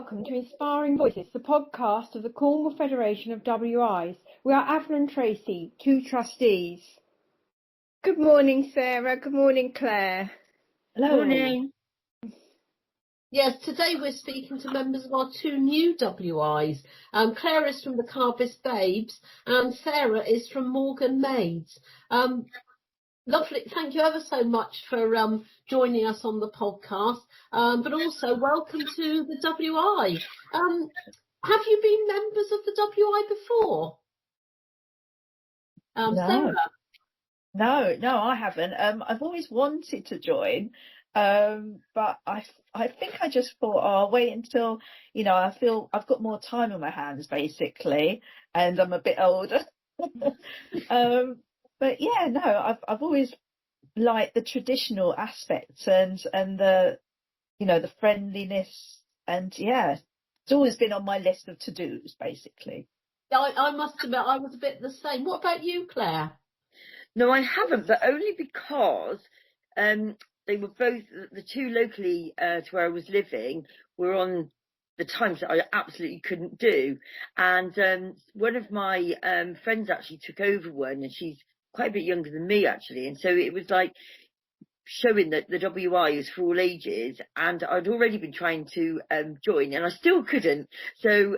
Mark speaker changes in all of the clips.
Speaker 1: welcome to Inspiring Voices, the podcast of the Cornwall Federation of WIs. We are Avril and Tracey, two trustees. Good morning, Sarah. Good morning, Claire.
Speaker 2: Hello.
Speaker 3: Morning. Yes, today we're speaking to members of our two new WIs. Claire is from the Carbis Baybes and Sarah is from Mawgan Maids. Lovely. Thank you ever so much for joining us on the podcast, but also welcome to the WI. Have you been members of the WI before? Sarah?
Speaker 2: No, I haven't. I've always wanted to join, but I think I just thought, I'll wait until, I feel I've got more time on my hands, basically, and I'm a bit older. But yeah, no, I've always liked the traditional aspects and the, the friendliness, and yeah, it's always been on my list of to-dos, basically.
Speaker 3: I must admit, I was a bit the same. What about you, Claire?
Speaker 4: No, I haven't, but only because they were both, the two locally to where I was living were on the times that I absolutely couldn't do. And one of my friends actually took over one, and she's quite a bit younger than me, actually. And so it was like showing that the WI is for all ages, and I'd already been trying to join, and I still couldn't. So,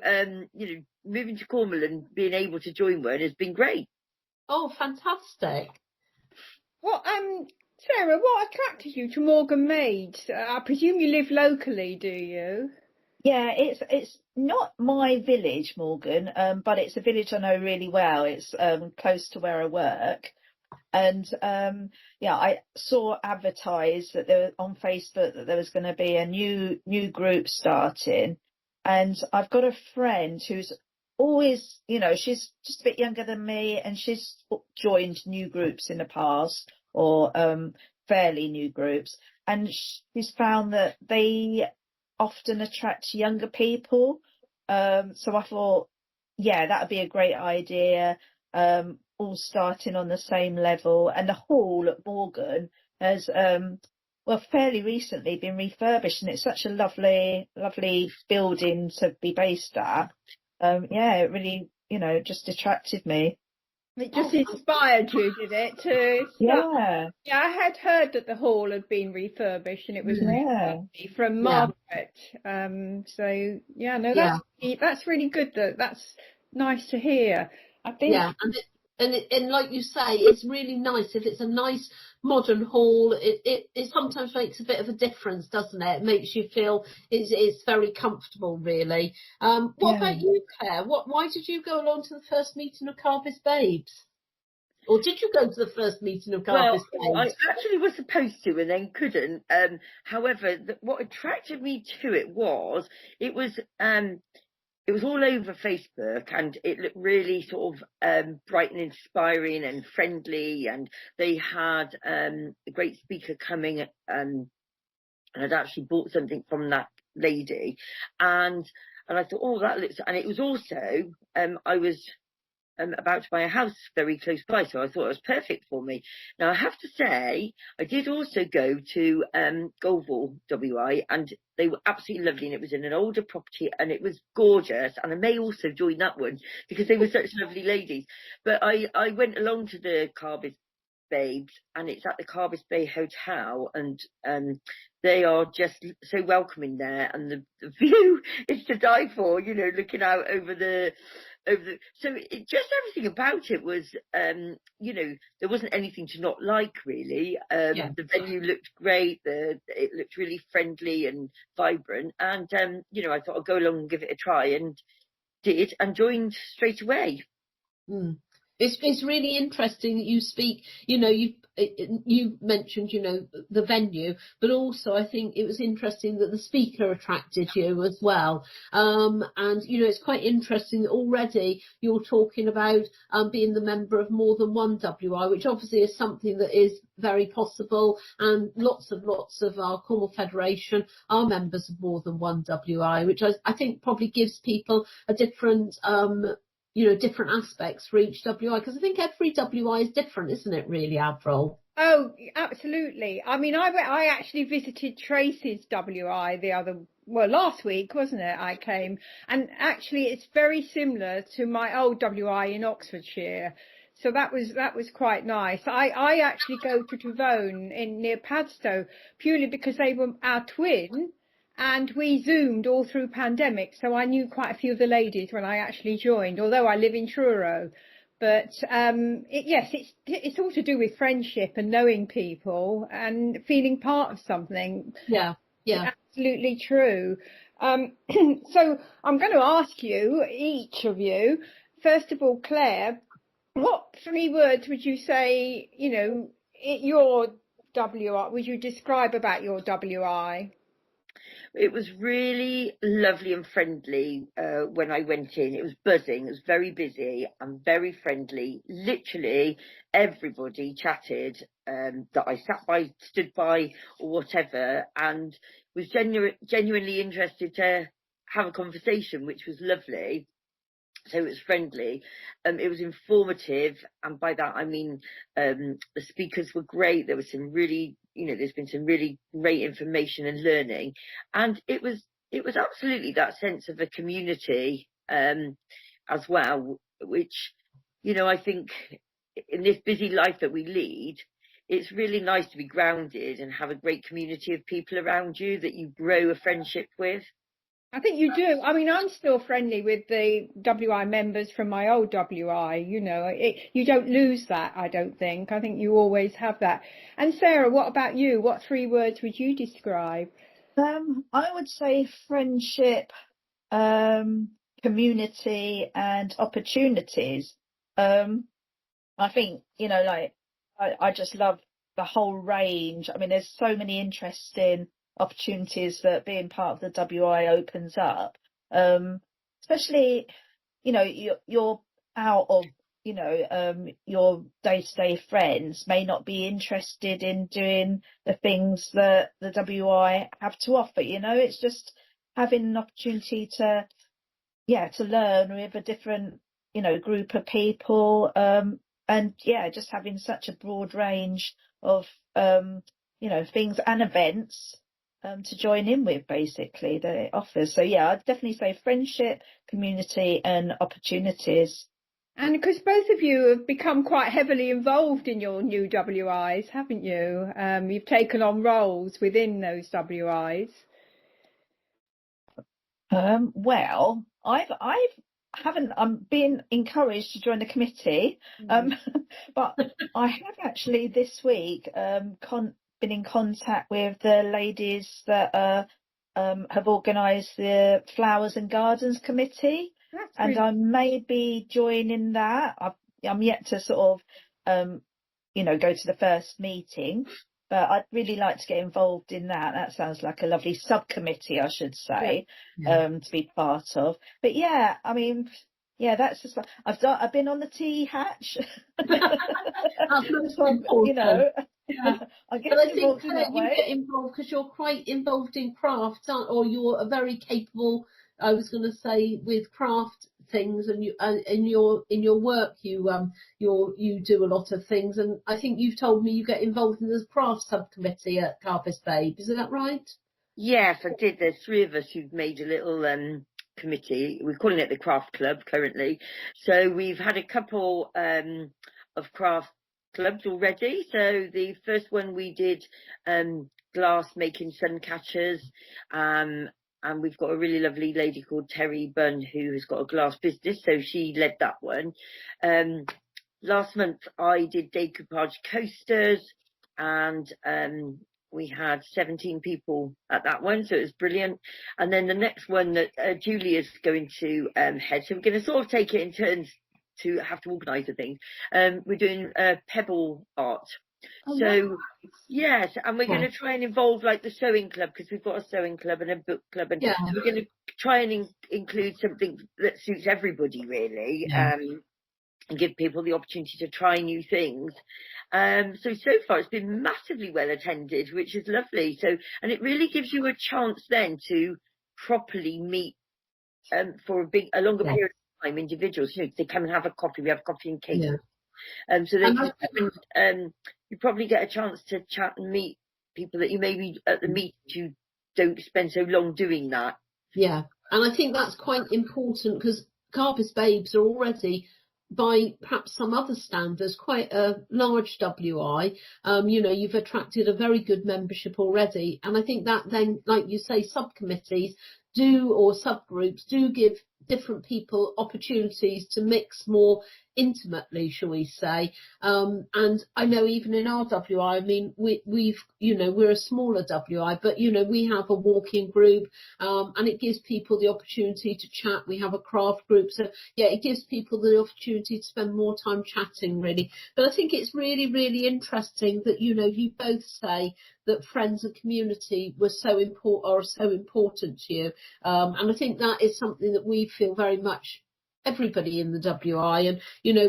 Speaker 4: moving to Cornwall and being able to join one has been great.
Speaker 3: Oh, fantastic.
Speaker 1: Sarah, what attracted you to Mawgan Maids? I presume you live locally, do you?
Speaker 2: Yeah, it's not my village, Mawgan, but it's a village I know really well. It's close to where I work. And I saw advertised that there on Facebook that there was going to be a new group starting. And I've got a friend who's always, she's just a bit younger than me, and she's joined new groups in the past, or fairly new groups, and she's found that they often attract younger people. So I thought, yeah, that would be a great idea, all starting on the same level. And the hall at Mawgan has fairly recently been refurbished, and it's such a lovely building to be based at. It really, just attracted me.
Speaker 1: It just inspired you, did it?
Speaker 2: Yeah.
Speaker 1: Yeah, I had heard that the hall had been refurbished, and it was really lovely from Margaret. That's really good. That's nice to hear. I think.
Speaker 3: Yeah, and like you say, it's really nice if it's a nice modern hall. It sometimes makes a bit of a difference, doesn't it? It makes you feel it's very comfortable, really. What about you, Claire? Why did you go along to the first meeting of Carbis Baybes? Or did you go to the first meeting of Carbis Baybes?
Speaker 4: I actually was supposed to and then couldn't. However, what attracted me to it was it was all over Facebook, and it looked really sort of bright and inspiring and friendly, and they had a great speaker coming, and I'd actually bought something from that lady, and I thought, oh, that looks, and it was also, I was about to buy a house very close by, so I thought it was perfect for me. Now, I have to say, I did also go to Goldville WI, and they were absolutely lovely, and it was in an older property, and it was gorgeous, and I may also join that one, because they were such lovely ladies. But I went along to the Carbis Baybes, and it's at the Carbis Bay Hotel, and they are just so welcoming there, and the view is to die for, looking out over the so just everything about it was, there wasn't anything to not like, really. The venue looked great, it looked really friendly and vibrant, and I thought I'd go along and give it a try, and did, and joined straight away.
Speaker 3: It's really interesting that you speak, you mentioned, the venue, but also I think it was interesting that the speaker attracted you as well. And, it's quite interesting that already you're talking about being the member of more than one WI, which obviously is something that is very possible. And lots of our Cornwall Federation are members of more than one WI, which I think probably gives people a different different aspects for each WI, because I think every WI is different, isn't it, really, Avril?
Speaker 1: Oh, absolutely. I mean, I actually visited Tracy's WI last week, wasn't it? I came, and actually it's very similar to my old WI in Oxfordshire. So that was quite nice. I actually go to Travone near Padstow purely because they were our twin, and we Zoomed all through pandemic. So I knew quite a few of the ladies when I actually joined, although I live in Truro. But yes, it's all to do with friendship and knowing people and feeling part of something.
Speaker 3: Yeah, yeah.
Speaker 1: Absolutely true. So I'm going to ask you, each of you, first of all, Claire, what 3 words would you say, your WI, would you describe about your WI?
Speaker 4: It was really lovely and friendly when I went in. It was buzzing. It was very busy and very friendly. Literally everybody chatted that I sat by, stood by, or whatever, and was genuinely interested to have a conversation, which was lovely. So it was friendly, it was informative, and by that I mean the speakers were great. There was some really, there's been some really great information and learning, and it was absolutely that sense of a community as well, which I think in this busy life that we lead, it's really nice to be grounded and have a great community of people around you that you grow a friendship with.
Speaker 1: I think you do. I mean, I'm still friendly with the WI members from my old WI, you don't lose that, I don't think. I think you always have that. And Sarah, what about you? What 3 words would you describe?
Speaker 2: I would say friendship, community and opportunities. I think, I just love the whole range. I mean, there's so many interesting opportunities that being part of the WI opens up. Especially, you're out of, your day-to-day friends may not be interested in doing the things that the WI have to offer. It's just having an opportunity to learn with a different, group of people. And just having such a broad range of, things and events to join in with, basically, that it offers. So I'd definitely say friendship, community and opportunities.
Speaker 1: And because both of you have become quite heavily involved in your new WIs, haven't you? You've taken on roles within those WIs.
Speaker 2: Well, I'm being encouraged to join the committee, but I have actually this week been in contact with the ladies that have organised the Flowers and Gardens Committee, and I may be joining that. I'm yet to sort of, go to the first meeting, but I'd really like to get involved in that. That sounds like a lovely subcommittee, I should say, to be part of. But I mean, that's just I've been on the tea hatch.
Speaker 3: That's most important.
Speaker 2: I get
Speaker 3: but I
Speaker 2: involved
Speaker 3: think
Speaker 2: in that
Speaker 3: you
Speaker 2: way.
Speaker 3: get involved because you're quite involved in craft, or you're a very capable. I was going to say with craft things, and you in your work you do a lot of things, and I think you've told me you get involved in the craft subcommittee at Carbis Baybes. Is that right?
Speaker 4: Yes, I did. There's 3 of us who've made a little committee. We're calling it the Craft Club currently. So we've had a couple of craft clubs already. So the first one we did glass making sun catchers, and we've got a really lovely lady called Terry Bunn who has got a glass business, so she led that one. Last month I did decoupage coasters, and we had 17 people at that one, so it was brilliant. And then the next one that Julia's going to head, so we're going to sort of take it in turns to have to organise the things. We're doing pebble art.
Speaker 1: Oh,
Speaker 4: So
Speaker 1: wow.
Speaker 4: yes, and we're going to try and involve like the sewing club, because we've got a sewing club and a book club, and we're going to try and include something that suits everybody really, and give people the opportunity to try new things. So far it's been massively well attended, which is lovely. So, and it really gives you a chance then to properly meet for a longer period of time individuals. They come and have a coffee. We have coffee and cake So they
Speaker 3: And
Speaker 4: you probably get a chance to chat and meet people that you maybe at the meet you don't spend so long doing that.
Speaker 3: yeah, and I think that's quite important because Carbis Babes are already, by perhaps some other standards, quite a large WI. You've attracted a very good membership already, and I think that then, like you say, subcommittees or subgroups do give different people opportunities to mix more intimately, shall we say. And I know even in our WI, I mean, we're a smaller WI, but, we have a walking group, and it gives people the opportunity to chat. We have a craft group. So, yeah, it gives people the opportunity to spend more time chatting, really. But I think it's really, really interesting that, you both say that friends and community are so important to you. And I think that is something that we feel very much, everybody in the WI. And,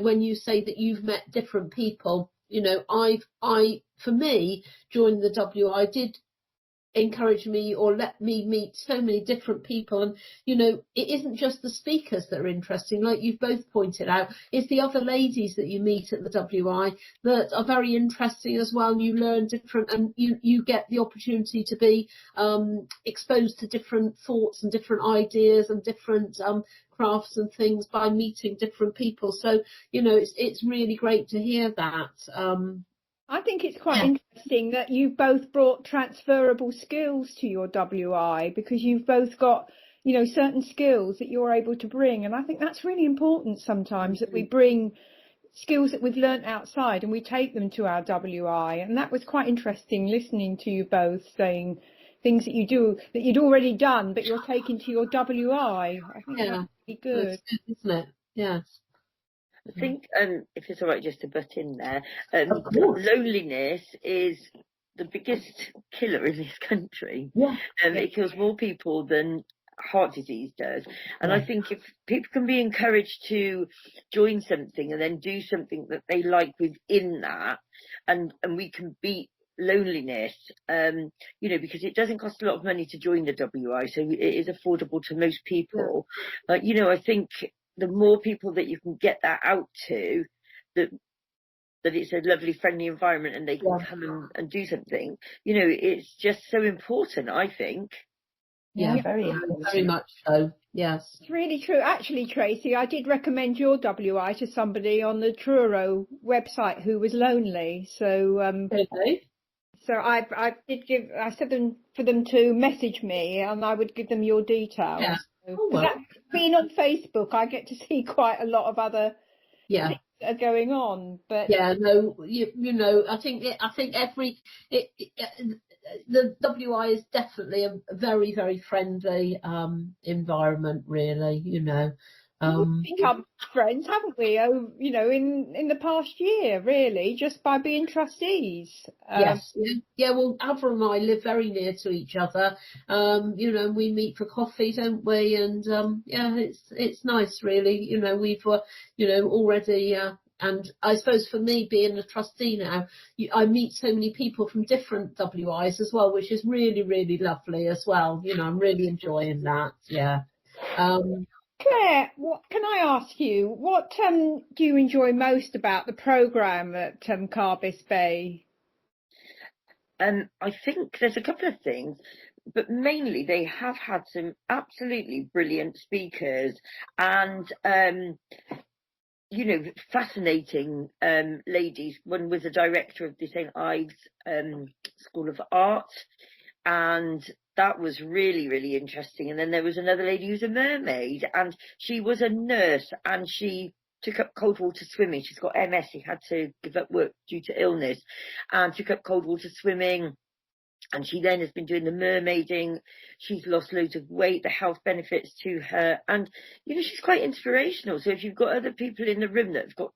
Speaker 3: when you say that you've met different people, for me, joining the WI did encourage me or let me meet so many different people. And, it isn't just the speakers that are interesting, like you've both pointed out. It's the other ladies that you meet at the WI that are very interesting as well. You learn different, and you get the opportunity to be exposed to different thoughts and different ideas and different crafts and things by meeting different people. So, it's really great to hear that.
Speaker 1: I think it's quite interesting that you've both brought transferable skills to your WI, because you've both got, certain skills that you're able to bring. And I think that's really important sometimes, that we bring skills that we've learnt outside and we take them to our WI. And that was quite interesting, listening to you both saying things that you do, that you'd already done, but you're taking to your WI. I think that's really good.
Speaker 3: That's good, isn't it? Yes.
Speaker 4: I think, if it's all right just to butt in there, loneliness is the biggest killer in this country.
Speaker 3: Yeah.
Speaker 4: It kills more people than heart disease does. And I think if people can be encouraged to join something and then do something that they like within that, and we can beat loneliness, because it doesn't cost a lot of money to join the WI, so it is affordable to most people. But, I think the more people that you can get that out to, that it's a lovely, friendly environment and they can come and do something, it's just so important, I think.
Speaker 2: Yeah, very important.
Speaker 3: Very much so, yes.
Speaker 1: It's really true. Actually, Tracy, I did recommend your WI to somebody on the Truro website who was lonely. So, so I said for them to message me, and I would give them your details.
Speaker 3: Yeah.
Speaker 1: Being on Facebook, I get to see quite a lot of other things that are going on. But
Speaker 3: I think the WI is definitely a very, very friendly environment, really.
Speaker 1: we've become friends, haven't we? In the past year, really, just by being trustees.
Speaker 3: Yes. Well, Avril and I live very near to each other. We meet for coffee, don't we? And it's nice, really. We've already. And I suppose for me, being a trustee now, I meet so many people from different WIs as well, which is really, really lovely as well. I'm really enjoying that. Yeah.
Speaker 1: Claire, what can I ask you? What do you enjoy most about the programme at Carbis Bay?
Speaker 4: I think there's a couple of things, but mainly they have had some absolutely brilliant speakers and fascinating ladies. One was a director of the St Ives School of Art, and that was really, really interesting. And then there was another lady who's a mermaid, and she was a nurse, and she took up cold water swimming. She's got MS. She had to give up work due to illness, and took up cold water swimming. And she then has been doing the mermaiding. She's lost loads of weight, the health benefits to her. And, she's quite inspirational. So if you've got other people in the room that have got,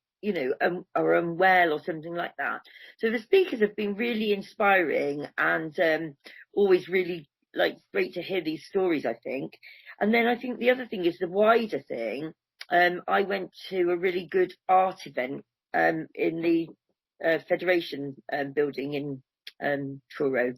Speaker 4: are unwell or something like that. So the speakers have been really inspiring and always really great to hear these stories, I think. And then I think the other thing is the wider thing. I went to a really good art event in the Federation building in Truro.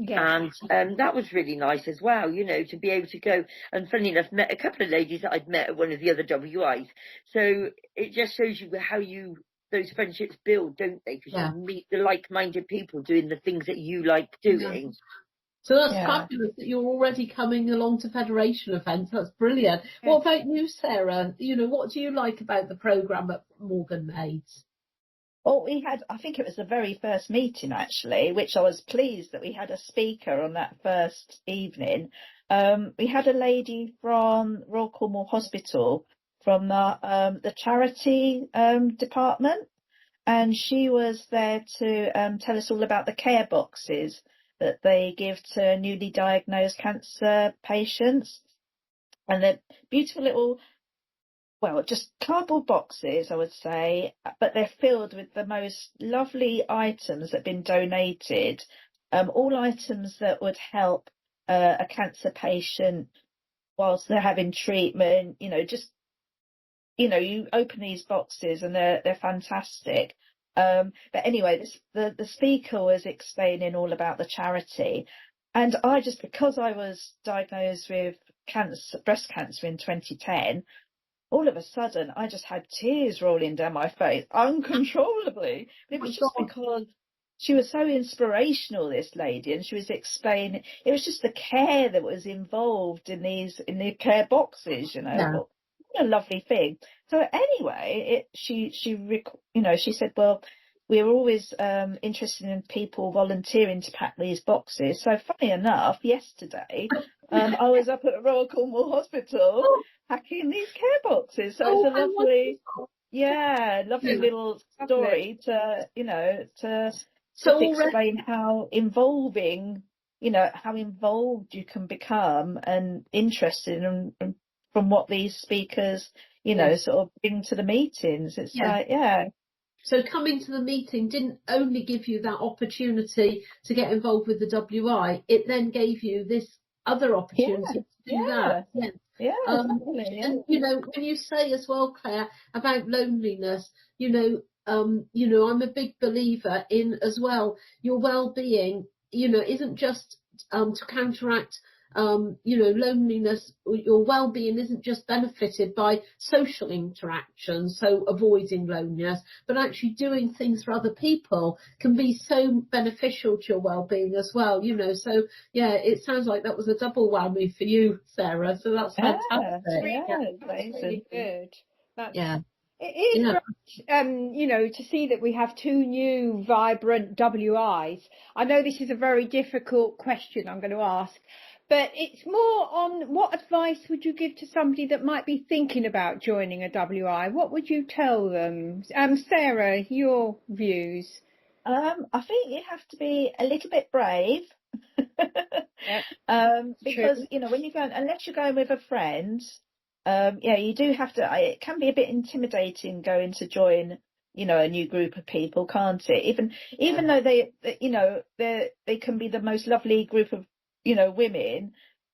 Speaker 1: Yeah.
Speaker 4: And that was really nice as well, to be able to go. And funnily enough, met a couple of ladies that I'd met at one of the other WIs. So it just shows you how you those friendships build, don't they? Because
Speaker 3: Yeah.
Speaker 4: you meet the like-minded people doing the things that you like doing.
Speaker 3: So that's
Speaker 2: Yeah.
Speaker 3: fabulous that you're already coming along to Federation events. That's brilliant.
Speaker 1: Yeah.
Speaker 3: What about you, Sarah? You know, what do you like about the programme at Mawgan Maids?
Speaker 2: Well, we had, I think it was the very first meeting actually, which I was pleased that we had a speaker on that first evening. We had a lady from Royal Cornwall Hospital from the charity department, and she was there to tell us all about the care boxes that they give to newly diagnosed cancer patients. And they're beautiful little, well, just cardboard boxes, I would say, but they're filled with the most lovely items that have been donated, all items that would help a cancer patient whilst they're having treatment. You know, just, you know, you open these boxes and they're fantastic. But anyway, the speaker was explaining all about the charity, and I just, because I was diagnosed with breast cancer in 2010, all of a sudden I just had tears rolling down my face uncontrollably. It was just because she was so inspirational, this lady, and she was explaining, it was just the care that was involved in the care boxes, you know.
Speaker 3: Yeah.
Speaker 2: What a lovely thing. So anyway, she said, well, we're always interested in people volunteering to pack these boxes. So funny enough, yesterday I was up at Royal Cornwall Hospital packing these care boxes. So it's a lovely, lovely little story to, you know, to
Speaker 3: So
Speaker 2: explain how involving, you know, how involved you can become and interested in, from what these speakers, you know, sort of bring to the meetings. It's like,
Speaker 3: So coming to the meeting didn't only give you that opportunity to get involved with the WI, it then gave you this other opportunity to do that.
Speaker 2: Definitely,
Speaker 3: And you know, when you say as well, Claire, about loneliness, you know, I'm a big believer in as well, your well-being, you know, isn't just to counteract loneliness. Your well-being isn't just benefited by social interaction, so avoiding loneliness, but actually doing things for other people can be so beneficial to your well-being as well, you know. So it sounds like that was a double whammy for you, Sarah, so that's fantastic.
Speaker 1: Really good. It is great, you know, to see that we have two new vibrant WIs. I know this is a very difficult question I'm going to ask, but it's more on what advice would you give to somebody that might be thinking about joining a WI? What would you tell them? Sarah, your views?
Speaker 2: I think you have to be a little bit brave. Because, you know, when you go, unless you're going with a friend, you do have to, it can be a bit intimidating going to join, you know, a new group of people, can't it? Even though they can be the most lovely group of, you know, women,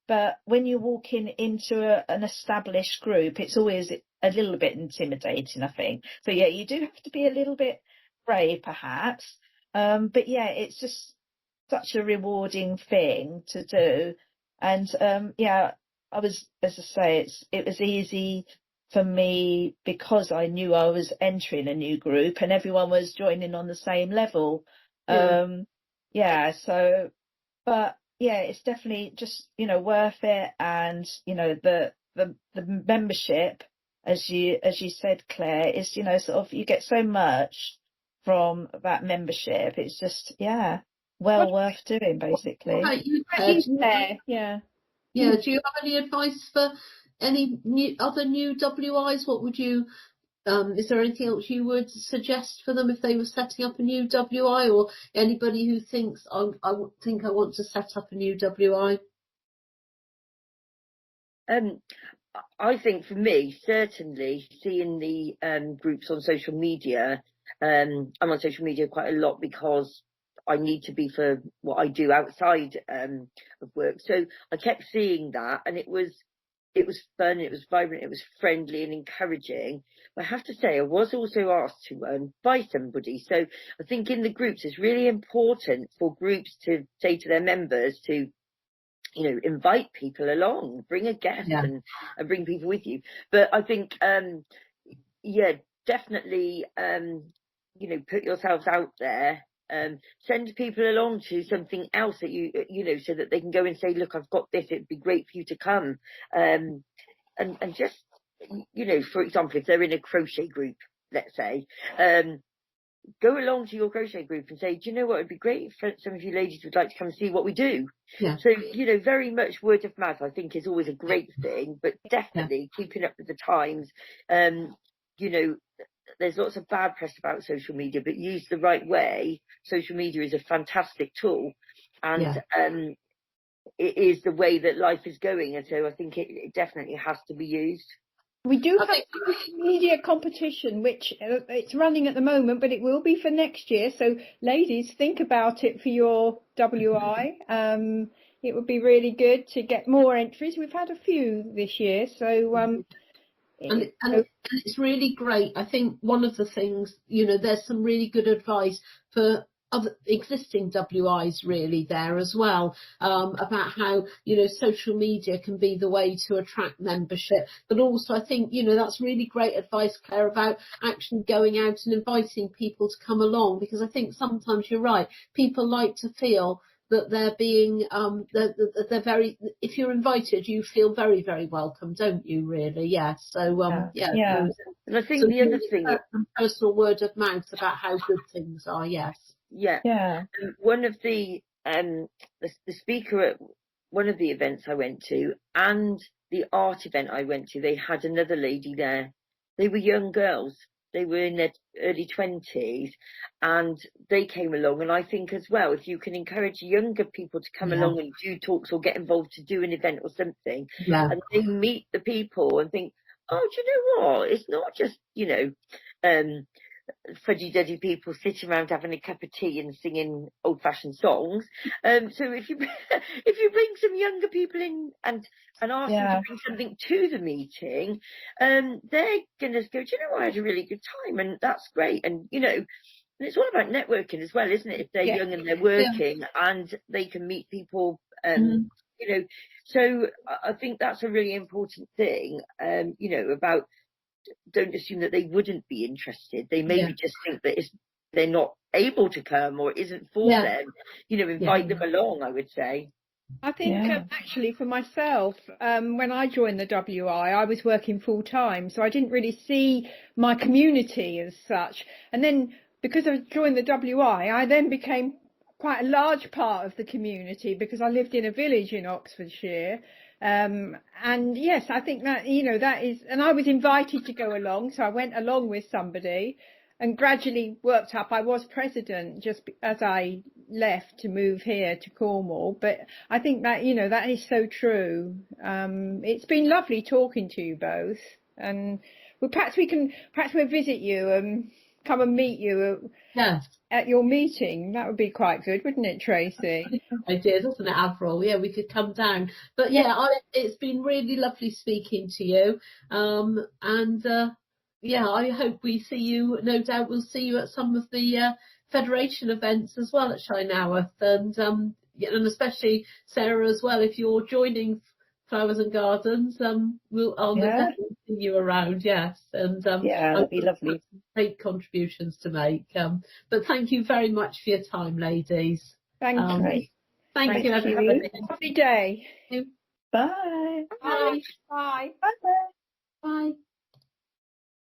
Speaker 2: but when you're walking into an established group, it's always a little bit intimidating, I think. So you do have to be a little bit brave, perhaps. But it's just such a rewarding thing to do. And I was, as I say, it was easy for me because I knew I was entering a new group and everyone was joining on the same level. It's definitely just, you know, worth it. And, you know, the membership, as you said, Claire, is, you know, sort of, you get so much from that membership. It's just, worth doing, basically.
Speaker 3: Right, you, do you have any advice for any other new WIs? What would you, is there anything else you would suggest for them if they were setting up a new WI, or anybody who thinks, I want to set up a new WI?
Speaker 4: I think for me, certainly seeing the groups on social media, I'm on social media quite a lot because I need to be for what I do outside of work. So I kept seeing that, and it was fun, it was vibrant, it was friendly and encouraging. But I have to say, I was also asked to buy somebody. So I think in the groups, it's really important for groups to say to their members to, you know, invite people along, bring a guest and bring people with you. But I think, definitely put yourselves out there. Send people along to something else that so that they can go and say, look, I've got this, it'd be great for you to come. And just, for example, if they're in a crochet group, let's say, go along to your crochet group and say, do you know what, it'd be great if some of you ladies would like to come and see what we do.
Speaker 3: Yeah.
Speaker 4: So, very much word of mouth, I think, is always a great thing, but definitely keeping up with the times. There's lots of bad press about social media, but used the right way, social media is a fantastic tool, and it is the way that life is going, and so I think it definitely has to be used.
Speaker 1: We do have a social media competition, which it's running at the moment, but it will be for next year. So, ladies, think about it for your WI. It would be really good to get more entries. We've had a few this year, so
Speaker 3: and it's really great. I think one of the things, there's some really good advice for other existing WIs really there as well, about how, social media can be the way to attract membership. But also I think, that's really great advice, Claire, about actually going out and inviting people to come along, because I think sometimes you're right, people like to feel that they're being, they're very, if you're invited, you feel very, very welcome, don't you, really? Yes. So,
Speaker 4: And I think the other thing,
Speaker 3: personal word of mouth about how good things are. Yes.
Speaker 4: Yeah. One of the speaker at one of the events I went to, and the art event I went to, they had another lady there. They were young girls. They were in their early 20s, and they came along. And I think as well, if you can encourage younger people to come along and do talks or get involved to do an event or something, and they meet the people and think, oh, do you know what? It's not just, fudgy-duddy people sitting around having a cup of tea and singing old-fashioned songs. So if you bring some younger people in and ask them to bring something to the meeting, they're going to go, do you know what, I had a really good time, and that's great. And, and it's all about networking as well, isn't it? If they're young and they're working and they can meet people, so I think that's a really important thing, about, don't assume that they wouldn't be interested. They maybe just think that they're not able to come or it isn't for them. Invite them along, I would say.
Speaker 1: I think actually for myself, when I joined the WI, I was working full time, so I didn't really see my community as such. And then because I joined the WI, I then became quite a large part of the community because I lived in a village in Oxfordshire. And yes, I think that, that is, and I was invited to go along, so I went along with somebody and gradually worked up. I was president just as I left to move here to Cornwall, but I think that, that is so true. It's been lovely talking to you both, and perhaps we'll visit you and come and meet you at your meeting. That would be quite good, wouldn't it, Tracey?
Speaker 3: Idea, doesn't it, Avril? Yeah, we could come down. But it's been really lovely speaking to you. I hope we see you. No doubt we'll see you at some of the Federation events as well at Shineworth, and especially Sarah as well. If you're joining Flowers and Gardens, I'll definitely see you around. Yes, and
Speaker 2: that'd be lovely.
Speaker 3: Great contributions to make. But thank you very much for your time, ladies.
Speaker 1: Thank you.
Speaker 3: Thank you, everybody.
Speaker 1: Happy day.
Speaker 2: Bye.
Speaker 1: Bye. Bye.
Speaker 2: Bye.
Speaker 3: Bye.